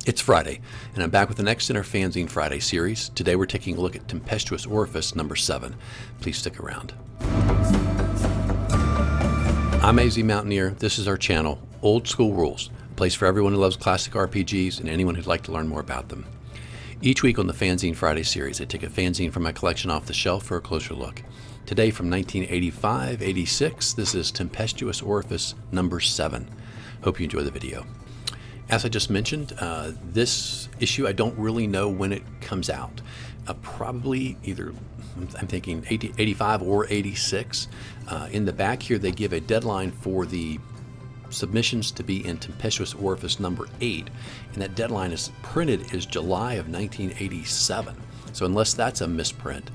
It's Friday, and I'm back with the next in our Fanzine Friday series. Today we're taking a look at Tempestuous Orifice number 7. Please stick around. I'm AZ Mountaineer. This is our channel, Old School Rules, a place for everyone who loves classic RPGs and anyone who'd like to learn more about them. Each week on the Fanzine Friday series, I take a fanzine from my collection off the shelf for a closer look. Today from 1985-86, this is Tempestuous Orifice number 7. Hope you enjoy the video. As I just mentioned, this issue, I don't really know when it comes out. Probably either, I'm thinking 85 or 86. In the back here, they give a deadline for the submissions to be in Tempestuous Orifice number 8, and that deadline is printed as July of 1987. So unless that's a misprint,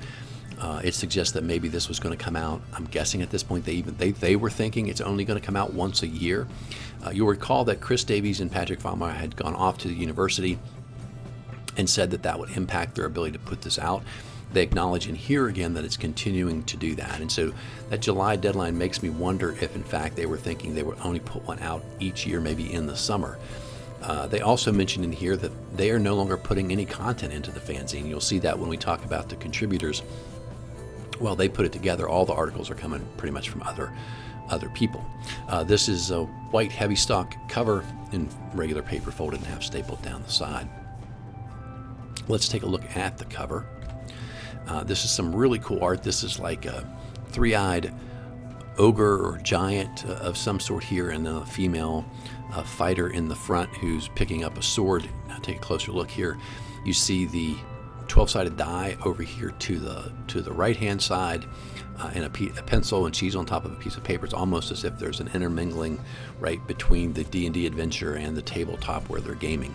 it suggests that maybe this was going to come out. I'm guessing at this point they were thinking it's only going to come out once a year. You'll recall that Chris Davies and Patrick Fama had gone off to the university and said that that would impact their ability to put this out. They acknowledge in here again that it's continuing to do that. And so that July deadline makes me wonder if in fact they were thinking they would only put one out each year, maybe in the summer. They also mentioned in here that they are no longer putting any content into the fanzine. You'll see that when we talk about the contributors. Well, they put it together. All the articles are coming pretty much from other people. This is a white heavy stock cover in regular paper, folded in half, stapled down the side. Let's take a look at the cover. This is some really cool art. This is like a three-eyed ogre or giant of some sort here, and then a female fighter in the front who's picking up a sword. Now take a closer look here. You see the 12-sided die over here to the right-hand side, and a pencil, and she's on top of a piece of paper. It's almost as if there's an intermingling right between the D&D adventure and the tabletop where they're gaming.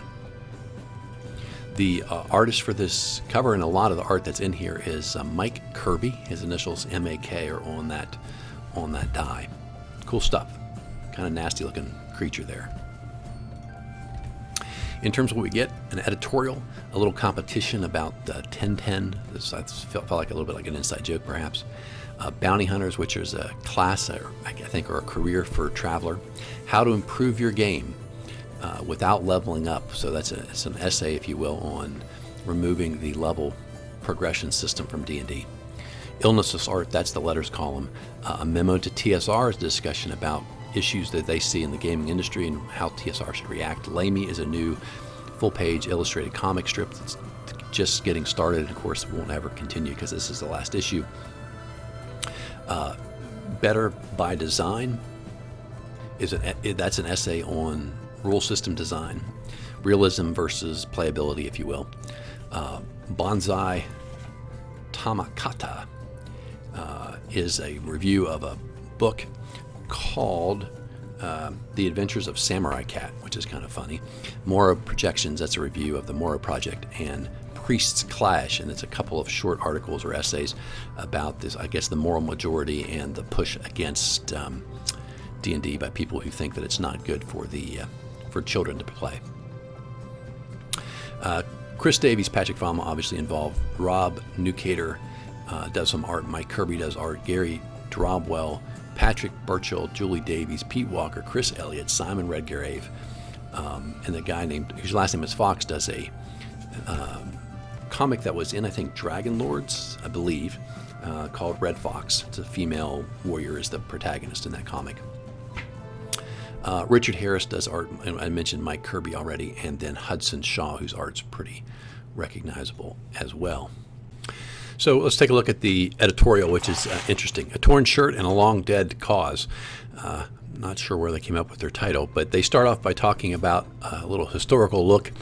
The artist for this cover and a lot of the art that's in here is Mike Kirby. His initials M-A-K are on that die. Cool stuff. Kind of nasty looking creature there. In terms of what we get, an editorial, a little competition about 1010. This felt like a little bit like an inside joke, perhaps. Bounty Hunters, which is a class, or I think, or a career for Traveler. How to improve your game without leveling up. So it's an essay, if you will, on removing the level progression system from D&D. Illnesses Art, that's the letters column. A memo to TSR is a discussion about issues that they see in the gaming industry and how TSR should react. Lamey is a new full-page illustrated comic strip that's just getting started, and of course won't ever continue because this is the last issue. Better by Design that's an essay on rule system design, realism versus playability, if you will. Bonsai Tamakata is a review of a book called The Adventures of Samurai Cat, which is kind of funny. Morrow Projections, that's a review of the Morrow Project, and Priests Clash, and it's a couple of short articles or essays about this, I guess, the moral majority and the push against D&D by people who think that it's not good for children to play. Chris Davies, Patrick Fama obviously involved. Rob Newcater does some art. Mike Kirby does art. Gary Drabwell, Patrick Burchil, Julie Davies, Pete Walker, Chris Elliot, Simon Redgrave, and the guy whose last name is Fox does a comic that was in, I think, Dragon Lords, I believe, called Red Fox. It's a female warrior is the protagonist in that comic. Richard Harris does art, and I mentioned Mike Kirby already, and then Hudson Shaw, whose art's pretty recognizable as well. So let's take a look at the editorial, which is interesting. A torn shirt and a long dead cause. Not sure where they came up with their title, but they start off by talking about a little historical look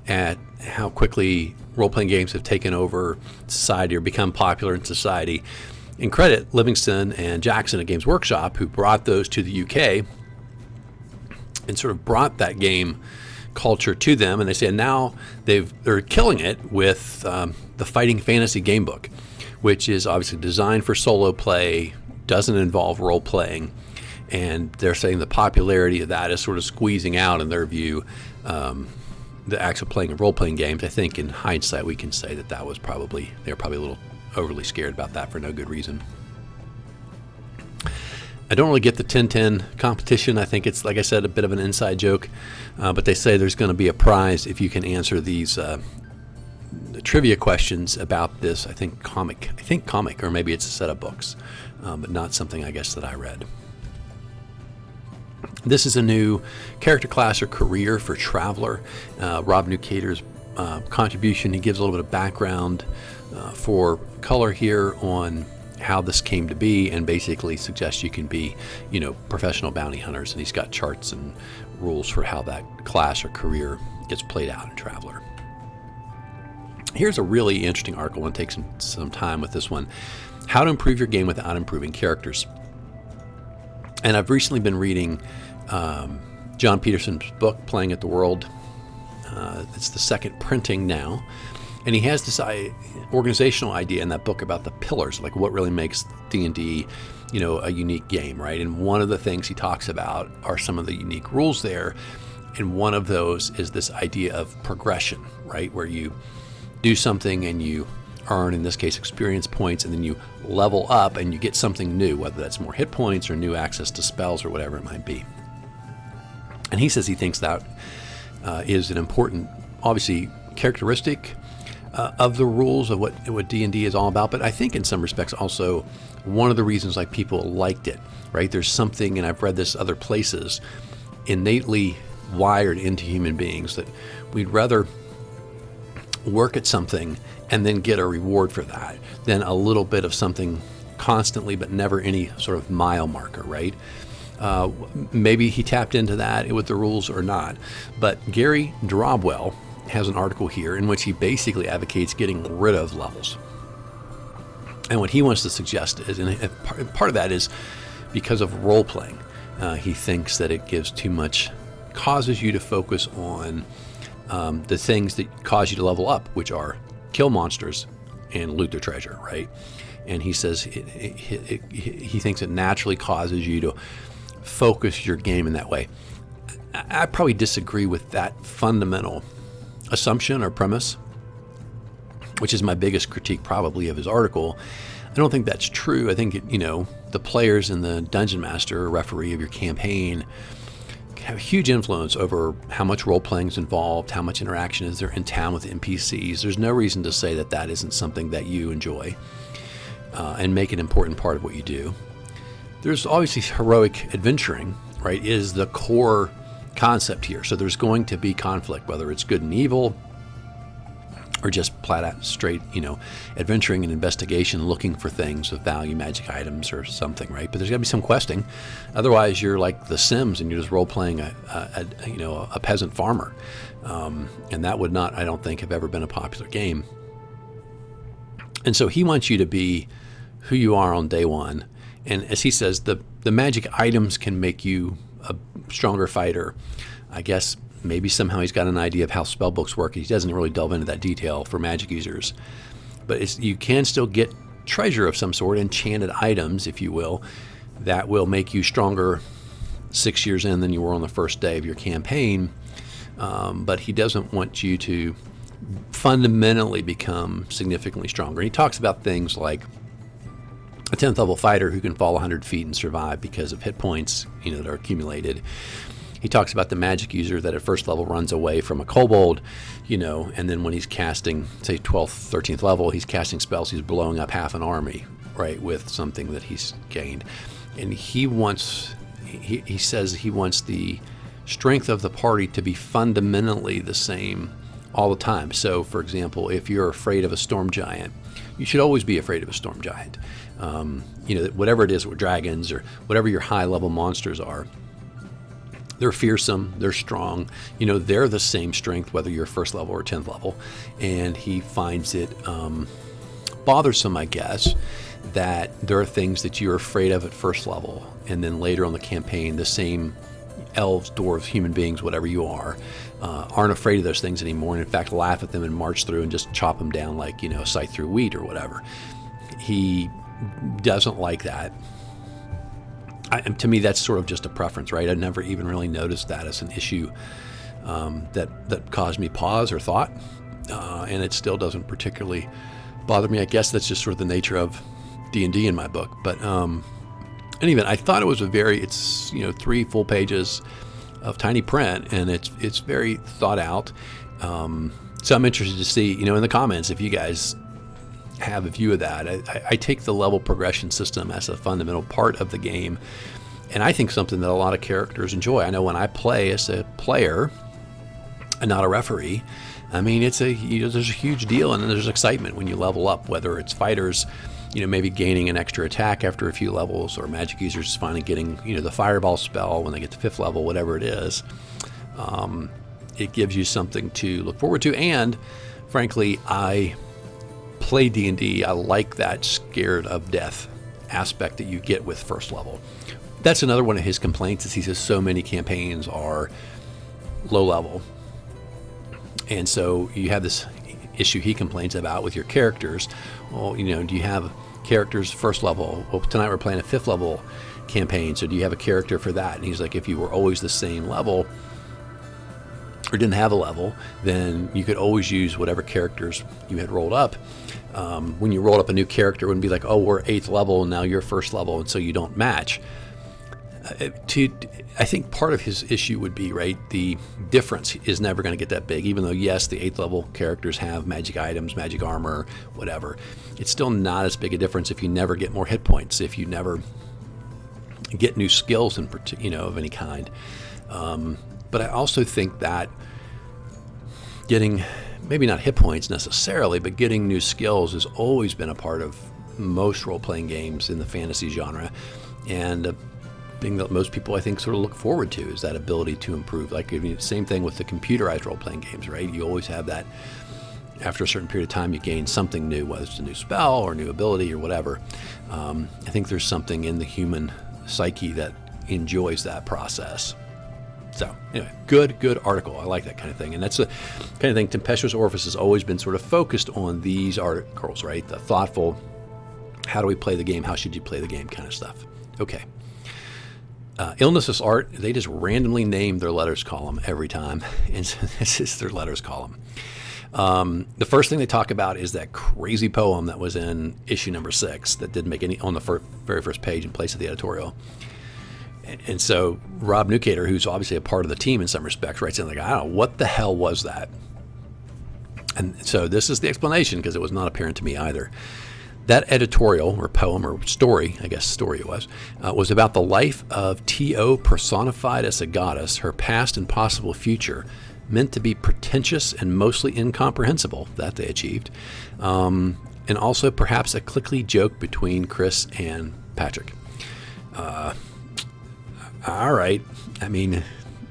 at how quickly role-playing games have taken over society or become popular in society. And credit Livingston and Jackson at Games Workshop, who brought those to the UK and sort of brought that game culture to them. And they say now they're killing it with the Fighting Fantasy Game Book, which is obviously designed for solo play, doesn't involve role-playing. And they're saying the popularity of that is sort of squeezing out, in their view, the actual playing of role-playing games. I think in hindsight we can say that they were probably a little overly scared about that for no good reason. I don't really get the 10-10 competition. I think it's, like I said, a bit of an inside joke. But they say there's going to be a prize if you can answer these trivia questions about this, I think comic, or maybe it's a set of books, but not something, I guess, that I read. This is a new character class or career for Traveler. Rob Newcater's contribution. He gives a little bit of background for color here on how this came to be, and basically suggests you can be, professional bounty hunters. And he's got charts and rules for how that class or career gets played out in Traveler. Here's a really interesting article. I want to take some time with this one. How to improve your game without improving characters. And I've recently been reading John Peterson's book, Playing at the World. It's the second printing now. And he has this organizational idea in that book about the pillars, like what really makes D&D, a unique game, right? And one of the things he talks about are some of the unique rules there. And one of those is this idea of progression, right? Where you do something and you earn, in this case, experience points, and then you level up and you get something new, whether that's more hit points or new access to spells or whatever it might be. And he says he thinks that is an important, obviously, characteristic of the rules of what D&D is all about. But I think in some respects also one of the reasons like people liked it, right? There's something, and I've read this other places, innately wired into human beings that we'd rather work at something and then get a reward for that than a little bit of something constantly but never any sort of mile marker, right? Maybe he tapped into that with the rules or not. But Gary Drabwell has an article here in which he basically advocates getting rid of levels. And what he wants to suggest is, and part of that is because of role-playing. He thinks that it gives too much, causes you to focus on the things that cause you to level up, which are kill monsters and loot their treasure, right? And he says he thinks it naturally causes you to focus your game in that way. I probably disagree with that fundamental assumption or premise, which is my biggest critique probably of his article. I don't think that's true. I think, the players and the dungeon master or referee of your campaign have a huge influence over how much role-playing is involved, how much interaction is there in town with NPCs. There's no reason to say that that isn't something that you enjoy and make an important part of what you do. There's obviously heroic adventuring, right, is the core concept here. So there's going to be conflict, whether it's good and evil or just flat out straight, adventuring and investigation, looking for things of value, magic items or something, right? But there's got to be some questing. Otherwise, you're like The Sims and you're just role-playing a peasant farmer. And that would not, I don't think, have ever been a popular game. And so he wants you to be who you are on day one. And as he says, the magic items can make you a stronger fighter. I guess maybe somehow he's got an idea of how spell books work. He doesn't really delve into that detail for magic users. But you can still get treasure of some sort, enchanted items, if you will, that will make you stronger 6 years in than you were on the first day of your campaign. But he doesn't want you to fundamentally become significantly stronger. He talks about things like a 10th level fighter who can fall 100 feet and survive because of hit points, that are accumulated. He talks about the magic user that at first level runs away from a kobold, and then when he's casting, say 12th, 13th level, he's casting spells, he's blowing up half an army, right, with something that he's gained. And he says he wants the strength of the party to be fundamentally the same all the time. So, for example, if you're afraid of a storm giant, you should always be afraid of a storm giant. Whatever it is with dragons or whatever your high-level monsters are, they're fearsome, they're strong, they're the same strength whether you're first level or 10th level. And he finds it bothersome, I guess, that there are things that you're afraid of at first level, and then later on the campaign, the same elves, dwarves, human beings, whatever you are, aren't afraid of those things anymore, and in fact laugh at them and march through and just chop them down like, a scythe through wheat or whatever. He doesn't like that. To me, that's sort of just a preference, right? I never even really noticed that as an issue that caused me pause or thought, and it still doesn't particularly bother me. I guess that's just sort of the nature of D&D in my book. But anyway, I thought it was it's 3 full pages of tiny print, and it's very thought out. So I'm interested to see, in the comments if you guys have a view of that. I take the level progression system as a fundamental part of the game, and I think something that a lot of characters enjoy. I know when I play as a player and not a referee, I mean, it's there's a huge deal, and then there's excitement when you level up, whether it's fighters, maybe gaining an extra attack after a few levels, or magic users finally getting, the fireball spell when they get to 5th level, whatever it is. It gives you something to look forward to, and frankly, I play D&D. I like that scared of death aspect that you get with first level. That's another one of his complaints, is he says so many campaigns are low level. And so you have this issue he complains about with your characters. Well, do you have characters first level? Well, tonight we're playing a 5th level campaign, so do you have a character for that? And he's like, if you were always the same level, or didn't have a level, then you could always use whatever characters you had rolled up. When you rolled up a new character, it wouldn't be like, oh, we're 8th level and now you're 1st level, and so you don't match. I think part of his issue would be, right, the difference is never going to get that big, even though, yes, the 8th level characters have magic items, magic armor, whatever. It's still not as big a difference if you never get more hit points, if you never get new skills of any kind. But I also think that getting, maybe not hit points necessarily, but getting new skills has always been a part of most role-playing games in the fantasy genre, and thing that most people, I think, sort of look forward to is that ability to improve. Like, same thing with the computerized role-playing games, right? You always have that, after a certain period of time, you gain something new, whether it's a new spell or a new ability or whatever. I think there's something in the human psyche that enjoys that process. So anyway, good article. I like that kind of thing. And that's the kind of thing Tempestuous Orifice has always been sort of focused on, these articles, right? The thoughtful, how do we play the game? How should you play the game kind of stuff. Okay. Illnesses Art, they just randomly name their letters column every time. And so this is their letters column. The first thing they talk about is that crazy poem that was in issue number 6 that didn't make any on the very first page in place of the editorial. And so Rob Newcater, who's obviously a part of the team in some respects, writes in like, I don't know, what the hell was that? And so this is the explanation, because it was not apparent to me either. That editorial, or poem, or story, I guess story it was about the life of T.O. personified as a goddess, her past and possible future, meant to be pretentious and mostly incomprehensible. That they achieved. And also perhaps a cliquey joke between Chris and Patrick. All right. I mean,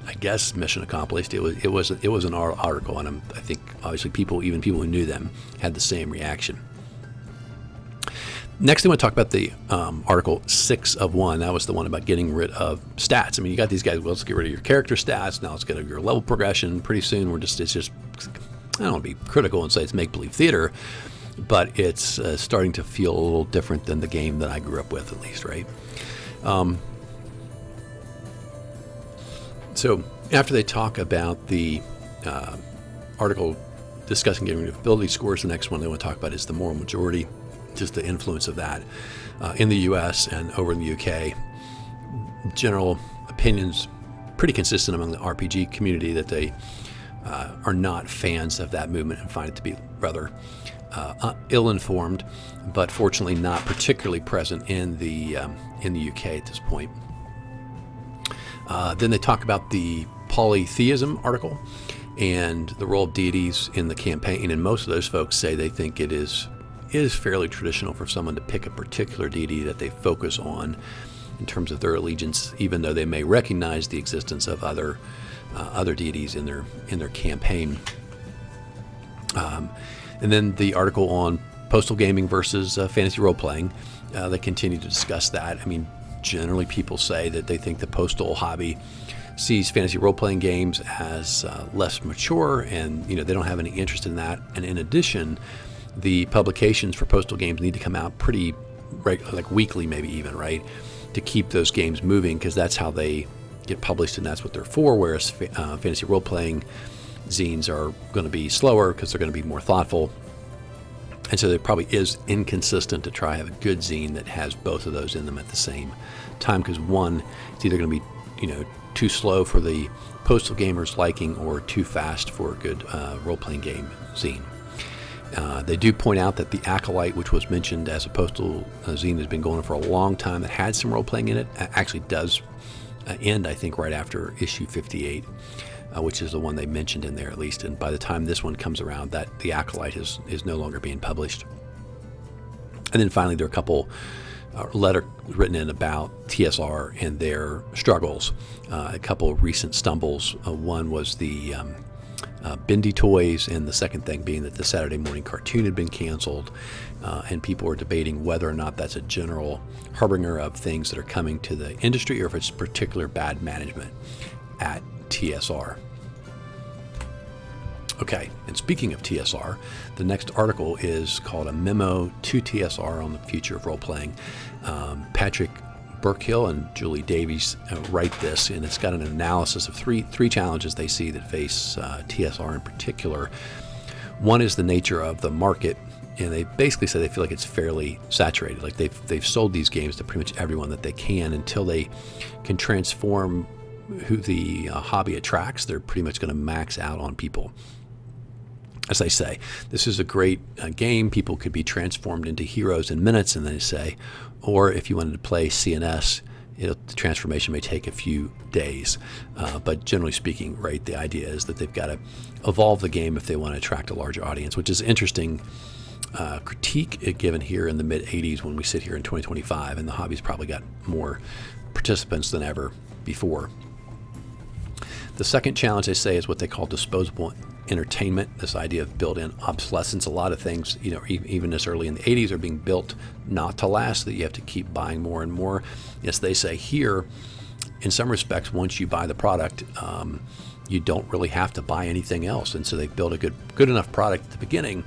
I guess mission accomplished. It was an article, and I think obviously even people who knew them had the same reaction. Next, I want to talk about the article 6 of 1. That was the one about getting rid of stats. I mean, you got these guys. Well, let's get rid of your character stats. Now let's get rid of your level progression. Pretty soon, it's just. I don't want to be critical and say it's make-believe theater, but it's starting to feel a little different than the game that I grew up with, at least, right? So after they talk about the article discussing getting rid of ability scores, the next one they want to talk about is the moral majority, just the influence of that in the U.S. and over in the U.K. General opinions pretty consistent among the RPG community that they are not fans of that movement and find it to be rather ill-informed, but fortunately not particularly present in the UK at this point. Then they talk about the polytheism article and the role of deities in the campaign, and most of those folks say they think it is fairly traditional for someone to pick a particular deity that they focus on in terms of their allegiance, even though they may recognize the existence of other deities in their campaign. And then the article on postal gaming versus fantasy role-playing, they continue to discuss that. I mean, generally people say that they think the postal hobby sees fantasy role-playing games as less mature, and they don't have any interest in that. And in addition, the publications for postal games need to come out pretty like weekly, maybe even, right, to keep those games moving, because that's how they get published and that's what they're for, whereas fantasy role-playing zines are going to be slower because they're going to be more thoughtful And so it probably is inconsistent to try to have a good zine that has both of those in them at the same time, because one, it's either going to be, too slow for the postal gamer's liking or too fast for a good role-playing game zine. They do point out that the Acolyte, which was mentioned as a postal zine, has been going on for a long time, that had some role-playing in it, actually does end, I think, right after issue 58. Which is the one they mentioned in there at least. And by the time this one comes around, that the Acolyte is no longer being published. And then finally, there are a couple letters written in about TSR and their struggles. A couple of recent stumbles. One was the Bendy toys, and the second thing being that the Saturday morning cartoon had been canceled, and people were debating whether or not that's a general harbinger of things that are coming to the industry, or if it's particular bad management at TSR. Okay, and speaking of TSR, the next article is called A Memo to TSR on the Future of Role-Playing. Patrick Burchil and Julie Davies write this, and it's got an analysis of three challenges they see that face TSR in particular. One is the nature of the market, and they basically say they feel like it's fairly saturated. Like they've sold these games to pretty much everyone that they can. Until they can transform who the hobby attracts, they're pretty much going to max out on people. As I say, this is a great game. People could be transformed into heroes in minutes, and they say, or if you wanted to play CNS, the transformation may take a few days. But generally speaking, right, the idea is that they've got to evolve the game if they want to attract a larger audience, which is interesting critique given here in the mid-'80s when we sit here in 2025, and the hobby's probably got more participants than ever before. The second challenge, they say, is what they call disposable entertainment, this idea of built-in obsolescence. A lot of things, even as early in the 80s, are being built not to last, that you have to keep buying more and more. Yes, they say here, in some respects, once you buy the product, you don't really have to buy anything else. And so they've built a good enough product at the beginning.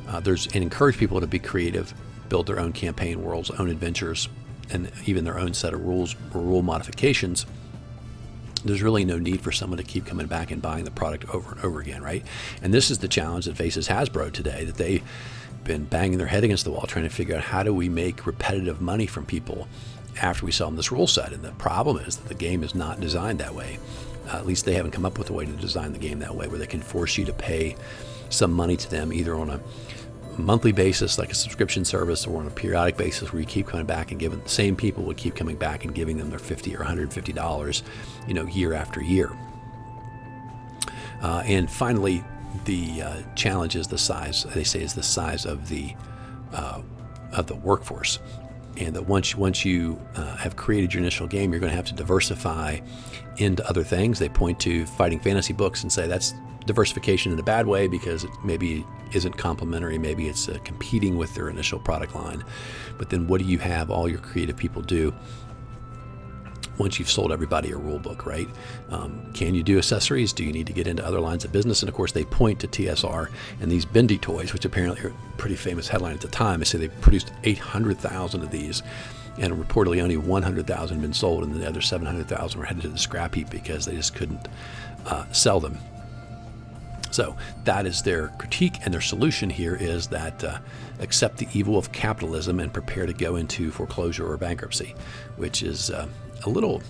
And encourage people to be creative, build their own campaign worlds, own adventures, and even their own set of rules or rule modifications. There's really no need for someone to keep coming back and buying the product over and over again, right? And this is the challenge that faces Hasbro today, that they've been banging their head against the wall trying to figure out how do we make repetitive money from people after we sell them this rule set. And the problem is that the game is not designed that way. At least they haven't come up with a way to design the game that way, where they can force you to pay some money to them, either on a monthly basis like a subscription service, or on a periodic basis where you keep coming back and giving the same people would keep coming back and giving them their $50 or $150 year after year. And finally, the challenge is the size, they say, is the size of the workforce, and that once you have created your initial game, you're going to have to diversify into other things. They point to fighting fantasy books and say that's diversification in a bad way, because it maybe isn't complementary, maybe it's competing with their initial product line. But then what do you have all your creative people do once you've sold everybody a rule book, right? Can you do accessories? Do you need to get into other lines of business? And of course they point to TSR and these Bendy toys, which apparently are a pretty famous headline at the time. They say they produced 800,000 of these, and reportedly only 100,000 had been sold, and the other 700,000 were headed to the scrap heap because they just couldn't sell them. So that is their critique, and their solution here is that accept the evil of capitalism and prepare to go into foreclosure or bankruptcy, which is a little,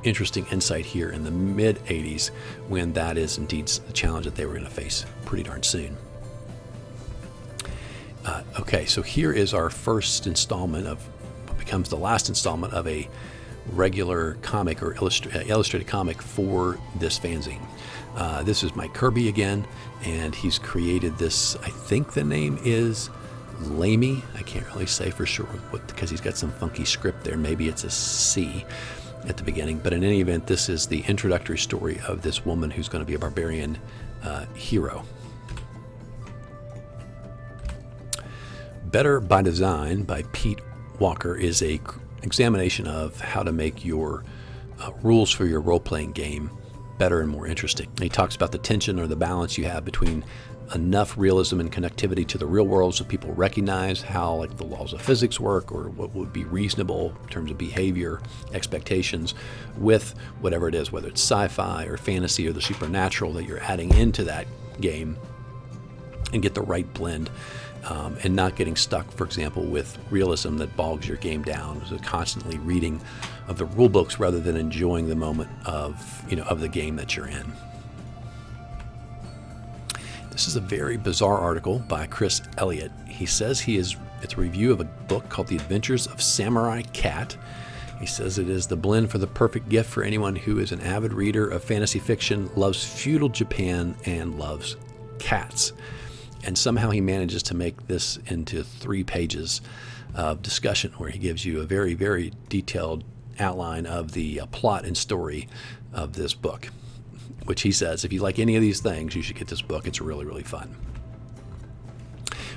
interesting insight here in the mid-'80s, when that is indeed a challenge that they were going to face pretty darn soon. Okay, so here is our first installment of what becomes the last installment of a regular comic or illustrated comic for this fanzine. This is Mike Kirby again, and he's created this. I think the name is Lamey. I can't really say for sure because he's got some funky script there. Maybe it's a C at the beginning. But in any event, this is the introductory story of this woman who's going to be a barbarian hero. Better by Design by Pete Walker is a examination of how to make your rules for your role-playing game better and more interesting. And he talks about the tension or the balance you have between enough realism and connectivity to the real world so people recognize how the laws of physics work, or what would be reasonable in terms of behavior, expectations, with whatever it is, whether it's sci-fi or fantasy or the supernatural that you're adding into that game. and get the right blend, and not getting stuck, for example, with realism that bogs your game down. So constantly reading of the rule books rather than enjoying the moment of the game that you're in. This is a very bizarre article by Chris Elliot. He says it's a review of a book called The Adventures of Samurai Cat. He says it is the blend for the perfect gift for anyone who is an avid reader of fantasy fiction, loves feudal Japan, and loves cats. And somehow he manages to make this into 3 pages of discussion where he gives you a very, very detailed outline of the plot and story of this book, which he says, if you like any of these things, you should get this book. It's really, really fun.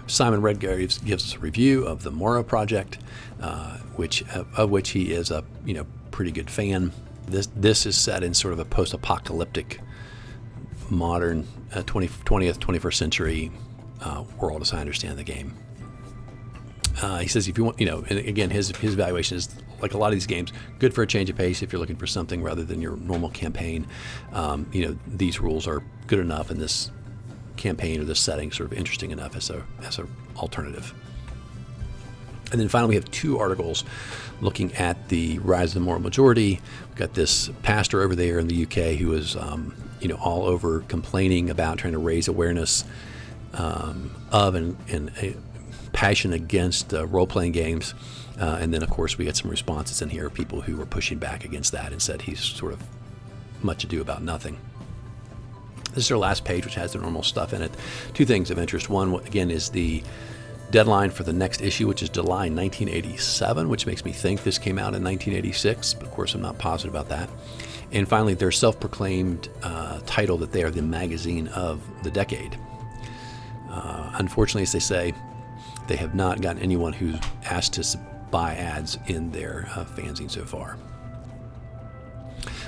Simon Redgrave gives us a review of the Morrow project, of which he is a pretty good fan. This is set in sort of a post-apocalyptic, modern 20th, 21st century world, as I understand the game. He says if you want, and again, his evaluation is like a lot of these games, good for a change of pace if you're looking for something rather than your normal campaign. These rules are good enough, and this campaign or this setting sort of interesting enough as a alternative. And then finally, we have 2 articles looking at the rise of the moral majority. We've got this pastor over there in the UK who is, all over complaining about trying to raise awareness of and a passion against role-playing games. And then, of course, we get some responses in here of people who were pushing back against that and said he's sort of much ado about nothing. This is our last page, which has the normal stuff in it. 2 things of interest. One, again, is the deadline for the next issue, which is July 1987, which makes me think this came out in 1986, but of course I'm not positive about that. And finally, their self-proclaimed title that they are the magazine of the decade. Unfortunately, as they say, they have not gotten anyone who's asked to buy ads in their fanzine so far.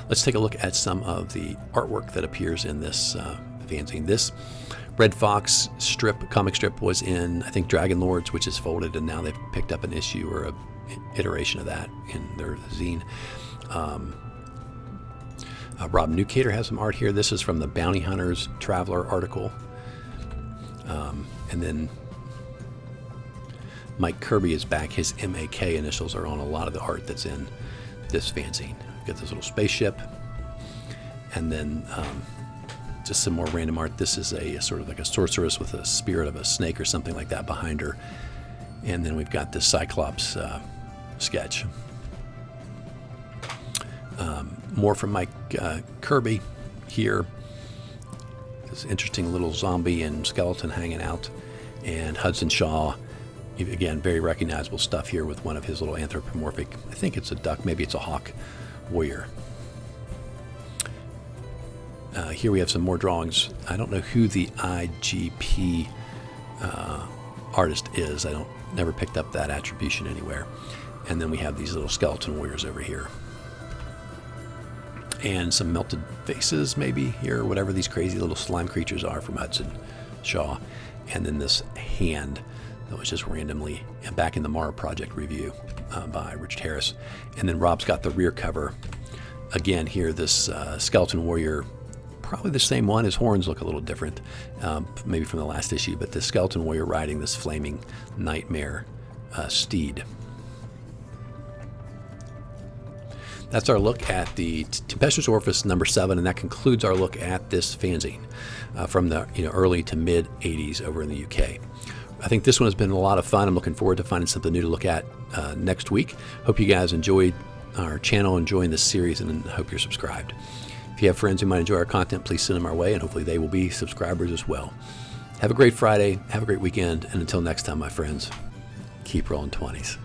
Let's take a look at some of the artwork that appears in this fanzine. This Red Fox comic strip was in, I think, Dragon Lords, which is folded, and now they've picked up an issue or an iteration of that in their zine. Rob Newcater has some art here. This is from the Bounty Hunters Traveler article. And then Mike Kirby is back. His MAK initials are on a lot of the art that's in this fanzine. Got this little spaceship, and then just some more random art. This is a sort of like a sorceress with a spirit of a snake or something like that behind her. And then we've got this Cyclops sketch. More from Mike Kirby here. This interesting little zombie and skeleton hanging out. And Hudson Shaw, again, very recognizable stuff here with one of his little anthropomorphic, I think it's a duck, maybe it's a hawk warrior. Here we have some more drawings. I don't know who the IGP artist is. Never picked up that attribution anywhere. And then we have these little skeleton warriors over here. And some melted faces maybe here, whatever these crazy little slime creatures are from Hudson Shaw. And then this hand that was just randomly back in the Morrow Project review by Richard Harris. And then Rob's got the rear cover. Again here, this skeleton warrior, probably the same one. His horns look a little different, maybe from the last issue, but this skeleton warrior riding this flaming nightmare steed. That's our look at the Tempestuous Orifice number 7, and that concludes our look at this fanzine from the early to mid 80s over in the UK. I think this one has been a lot of fun. I'm looking forward to finding something new to look at next week. Hope you guys enjoyed our channel, enjoying this series, and hope you're subscribed. If you have friends who might enjoy our content, please send them our way, and hopefully they will be subscribers as well. Have a great Friday, have a great weekend, and until next time, my friends, keep rolling 20s.